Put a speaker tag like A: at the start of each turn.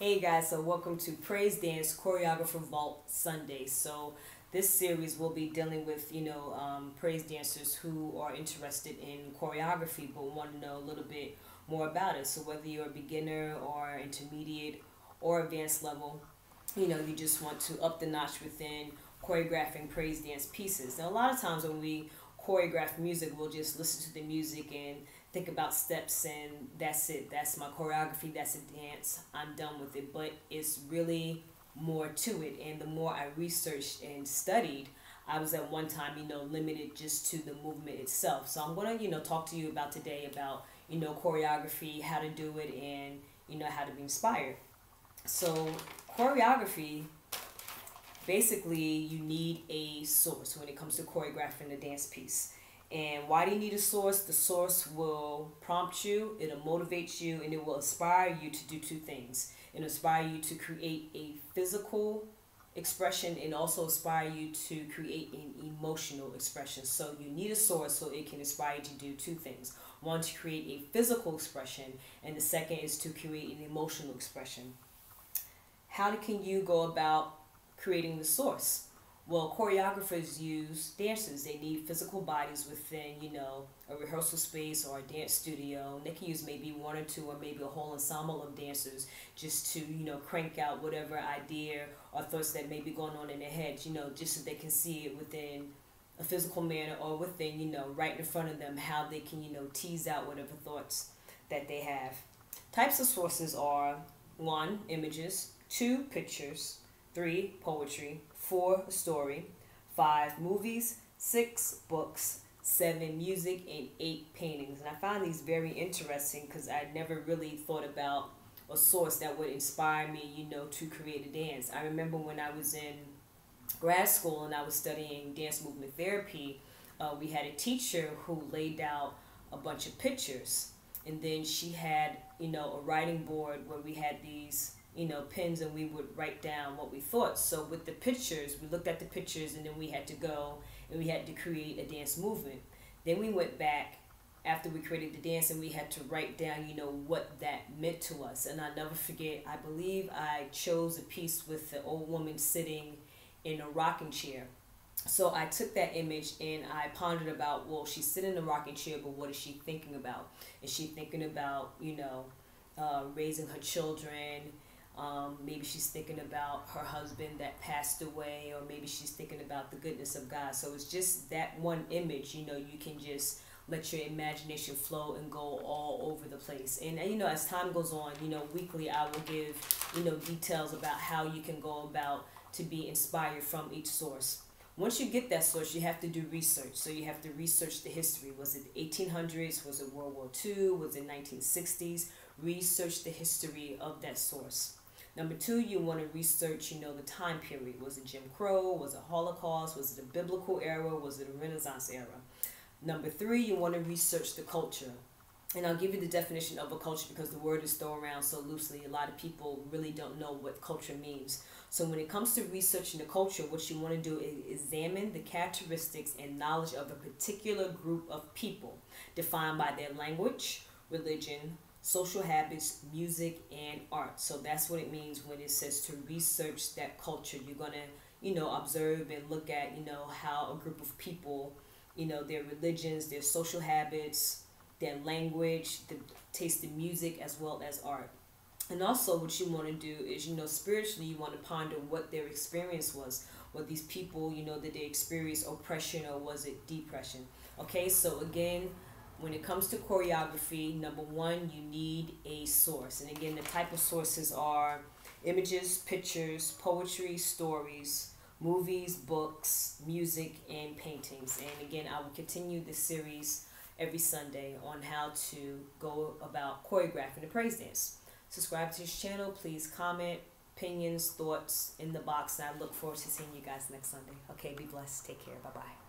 A: Hey guys, so welcome to Praise Dance Choreographer Vault Sunday. So this series will be dealing with, praise dancers who are interested in choreography but want to know a little bit more about it. So whether you're a beginner or intermediate or advanced level, you just want to up the notch within choreographing praise dance pieces. Now a lot of times when we choreograph music, we'll just listen to the music and think about steps and that's it. That's my choreography, that's a dance, I'm done with it. But it's really more to it, and the more I researched and studied, I was at one time, limited just to the movement itself. So I'm going to, talk to you about today about, choreography, how to do it, and, how to be inspired. So choreography, basically you need a source when it comes to choreographing a dance piece. And why do you need a source? The source will prompt you, it'll motivate you, and it will inspire you to do two things. It'll inspire you to create a physical expression and also inspire you to create an emotional expression. So you need a source so it can inspire you to do two things. One, to create a physical expression, and the second is to create an emotional expression. How can you go about creating the source? Well, choreographers use dancers. They need physical bodies within, a rehearsal space or a dance studio. And they can use maybe one or two or maybe a whole ensemble of dancers just to, crank out whatever idea or thoughts that may be going on in their heads, just so they can see it within a physical manner or within, right in front of them, how they can, tease out whatever thoughts that they have. Types of sources are 1, images, 2, pictures, 3, poetry, 4, a story, 5, movies, 6, books, 7, music, and 8, paintings. And I find these very interesting because I never really thought about a source that would inspire me, to create a dance. I remember when I was in grad school and I was studying dance movement therapy, we had a teacher who laid out a bunch of pictures. And then she had, a writing board where we had these pens, and we would write down what we thought. So with the pictures, we looked at the pictures, and then we had to go and we had to create a dance movement. Then we went back after we created the dance, and we had to write down, what that meant to us. And I'll never forget, I believe I chose a piece with the old woman sitting in a rocking chair. So I took that image and I pondered about, well, she's sitting in a rocking chair, but what is she thinking about? Is she thinking about, raising her children? Maybe she's thinking about her husband that passed away, or maybe she's thinking about the goodness of God. So it's just that one image, you can just let your imagination flow and go all over the place. And, as time goes on, weekly I will give, details about how you can go about to be inspired from each source. Once you get that source, you have to do research. So you have to research the history. Was it 1800s? Was it World War II? Was it 1960s? Research the history of that source. Number 2, you want to research, the time period. Was it Jim Crow? Was it Holocaust? Was it a biblical era? Was it a Renaissance era? Number 3, you want to research the culture. And I'll give you the definition of a culture because the word is thrown around so loosely. A lot of people really don't know what culture means. So when it comes to researching the culture, what you want to do is examine the characteristics and knowledge of a particular group of people, defined by their language, religion, social habits, music, and art. So that's what it means when it says to research that culture. You're going to, observe and look at, how a group of people, their religions, their social habits, their language, the taste in music, as well as art. And also what you want to do is, spiritually, you want to ponder what their experience was. What these people, did they experience oppression or was it depression? Okay, so again, when it comes to choreography, number 1, you need a source. And again, the type of sources are images, pictures, poetry, stories, movies, books, music, and paintings. And again, I will continue this series every Sunday on how to go about choreographing the praise dance. Subscribe to this channel. Please comment, opinions, thoughts in the box. And I look forward to seeing you guys next Sunday. Okay, be blessed. Take care. Bye-bye.